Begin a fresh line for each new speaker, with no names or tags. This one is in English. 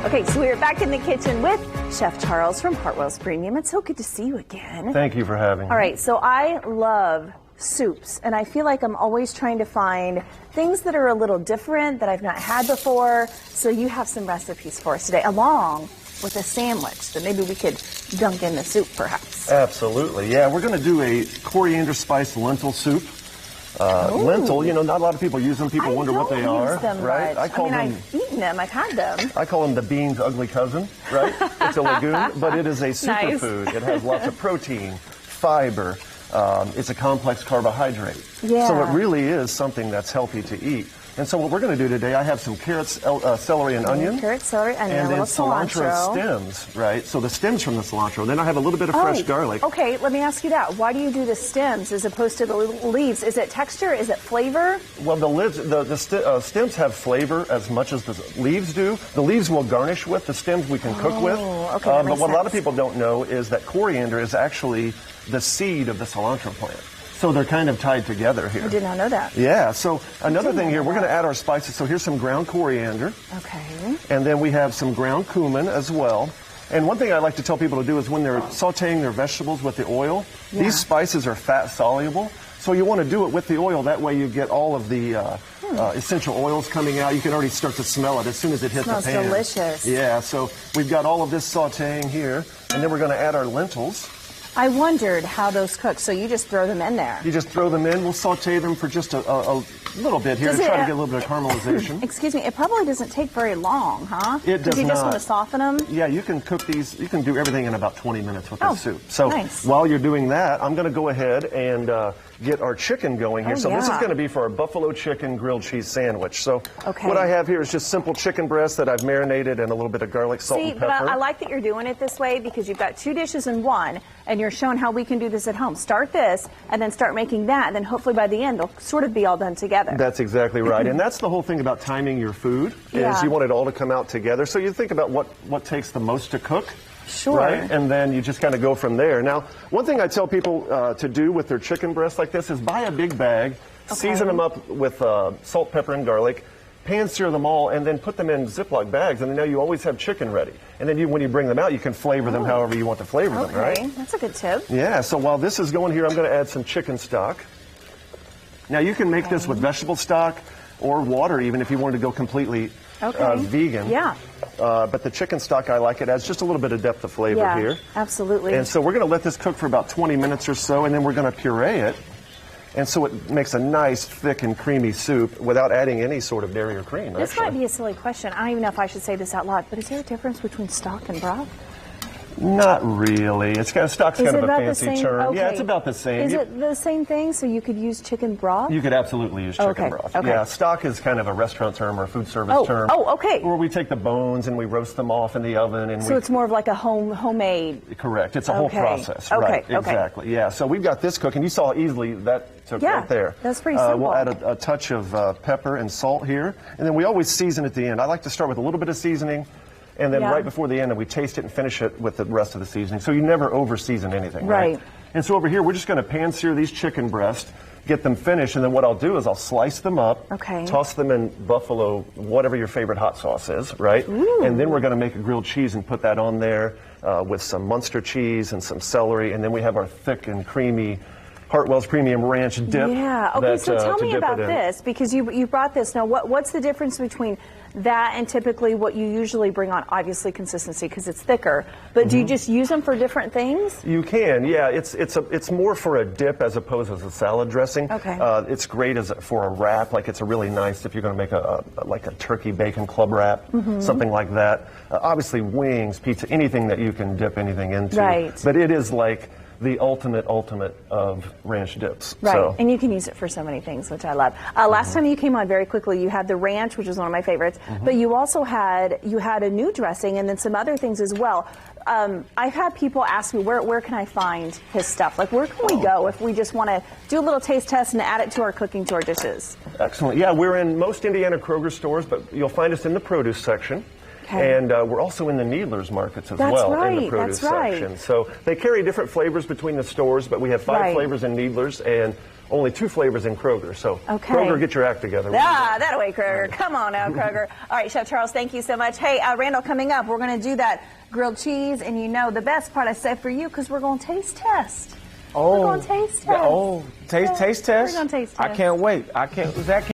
Okay, so we're back in the kitchen with Chef Charles from Hartwells Premium. It's so good to see you again.
Thank you for having me.
All right, so I love soups, and I feel like I'm always trying to find things that are a little different that I've not had before. So you have some recipes for us today, along with a sandwich that maybe we could dunk in the soup, perhaps.
Absolutely, yeah. We're going to do a coriander spiced lentil soup. Lentil, you know, not a lot of people use them. People wonder what they are, right?
I've eaten them. I've had them.
I call them the bean's ugly cousin, right? It's a legume, but it is a superfood. It has lots of protein, fiber. It's a complex carbohydrate.
Yeah.
So it really is something that's healthy to eat. And so what we're going to do today, I have some carrots, celery, and onion.
Carrot, celery, onion,
and
a little
cilantro stems, right? So the stems from the cilantro. Then I have a little bit of fresh garlic.
Okay, let me ask you that. Why do you do the stems as opposed to the leaves? Is it texture? Is it flavor?
Well, the stems have flavor as much as the leaves do. The leaves we'll garnish with. The stems we can cook with.
Okay,
but what a lot of people don't know is that coriander is actually the seed of the cilantro plant. So they're kind of tied together here.
I did not know that.
Yeah, so another thing here, we're going to add our spices. So here's some ground coriander.
Okay.
And then we have some ground cumin as well. And one thing I like to tell people to do is when they're sauteing their vegetables with the oil, these spices are fat soluble. So you want to do it with the oil. That way you get all of the essential oils coming out. You can already start to smell it as soon as it hits the pan.
Smells delicious.
Yeah, so we've got all of this sauteing here. And then we're going to add our lentils.
I wondered how those cook, so you just throw them in there.
You just throw them in. We'll saute them for just a little bit here to try to get a little bit of caramelization.
Excuse me, it probably doesn't take very long, huh?
It does not.
Because you just want to soften them?
Yeah, you can cook these, you can do everything in about 20 minutes with this soup. So
nice.
While you're doing that, I'm going to go ahead and get our chicken going here. So this is going to be for our buffalo chicken grilled cheese sandwich. So what I have here is just simple chicken breast that I've marinated in a little bit of garlic, salt, and pepper.
But I like that you're doing it this way because you've got two dishes in one, and you're showing how we can do this at home. Start this, and then start making that, and then hopefully by the end, they'll sort of be all done together.
That's exactly right. And that's the whole thing about timing your food, is you want it all to come out together. So you think about what takes the most to cook.
Sure.
Right? And then you just kind of go from there. Now, one thing I tell people to do with their chicken breasts like this is buy a big bag, season them up with salt, pepper, and garlic, pan sear them all, and then put them in Ziploc bags, and then now you always have chicken ready. And then when you bring them out, you can flavor them however you want to flavor them, right?
That's a good tip.
Yeah, so while this is going here, I'm going to add some chicken stock. Now, you can make this with vegetable stock or water even if you wanted to go completely vegan.
Yeah.
But the chicken stock, I like it. Adds just a little bit of depth of flavor here.
Absolutely.
And so we're going to let this cook for about 20 minutes or so, and then we're going to puree it. And so it makes a nice, thick, and creamy soup without adding any sort of dairy or cream.
This might be a silly question. I don't even know if I should say this out loud, but is there a difference between stock and broth?
Not really. It's kind of stock's kind of a fancy term.
Okay.
Yeah, it's about the same.
Is it the same thing? So you could use chicken broth?
You could absolutely use chicken broth.
Okay.
Yeah, stock is kind of a restaurant term or a food service term.
Oh, okay.
Where we take the bones and we roast them off in the oven. And
so it's more of like a homemade.
Correct. It's a whole process.
Okay.
Right. Exactly. Yeah. So we've got this cooking. You saw easily that took right there.
That's pretty simple.
We'll add a touch of pepper and salt here, and then we always season at the end. I like to start with a little bit of seasoning. And then right before the end, we taste it and finish it with the rest of the seasoning. So you never over-season anything, right? And so over here, we're just going to pan-sear these chicken breasts, get them finished, and then what I'll do is I'll slice them up, toss them in buffalo, whatever your favorite hot sauce is, right?
Ooh.
And then we're going to make a grilled cheese and put that on there with some Munster cheese and some celery, and then we have our thick and creamy Hartwells Premium Ranch dip.
Yeah. Okay, so tell me about this, because you brought this. Now, what's the difference between that and typically what you usually bring on? Obviously consistency because it's thicker, but do you just use them for different things?
You can, yeah. It's more for a dip as opposed to a salad dressing.
Okay.
It's great for a wrap. Like it's a really nice if you're going to make like a turkey bacon club wrap, something like that. Obviously wings, pizza, anything that you can dip anything into.
Right.
But it is like the ultimate of ranch dips.
Right,
so.
And you can use it for so many things, which I love. Last time you came on, very quickly, you had the ranch, which is one of my favorites, but you also had a new dressing and then some other things as well. I've had people ask me, where can I find his stuff? Like, where can we go if we just want to do a little taste test and add it to our cooking, to our dishes?
Excellent. Yeah, we're in most Indiana Kroger stores, but you'll find us in the produce section. And we're also in the Needlers markets as well in the produce section. So they carry different flavors between the stores, but we have 5 flavors in Needlers, and only 2 flavors in Kroger. So
Okay.
Kroger, get your act together.
That way, Kroger. Come on now, Kroger. All right, Chef Charles, thank you so much. Hey, Randall, coming up, we're going to do that grilled cheese, and you know the best part I said for you, because we're going to taste test.
Oh,
we're going to taste test.
taste test.
We're going to taste test.
I can't wait. Zach,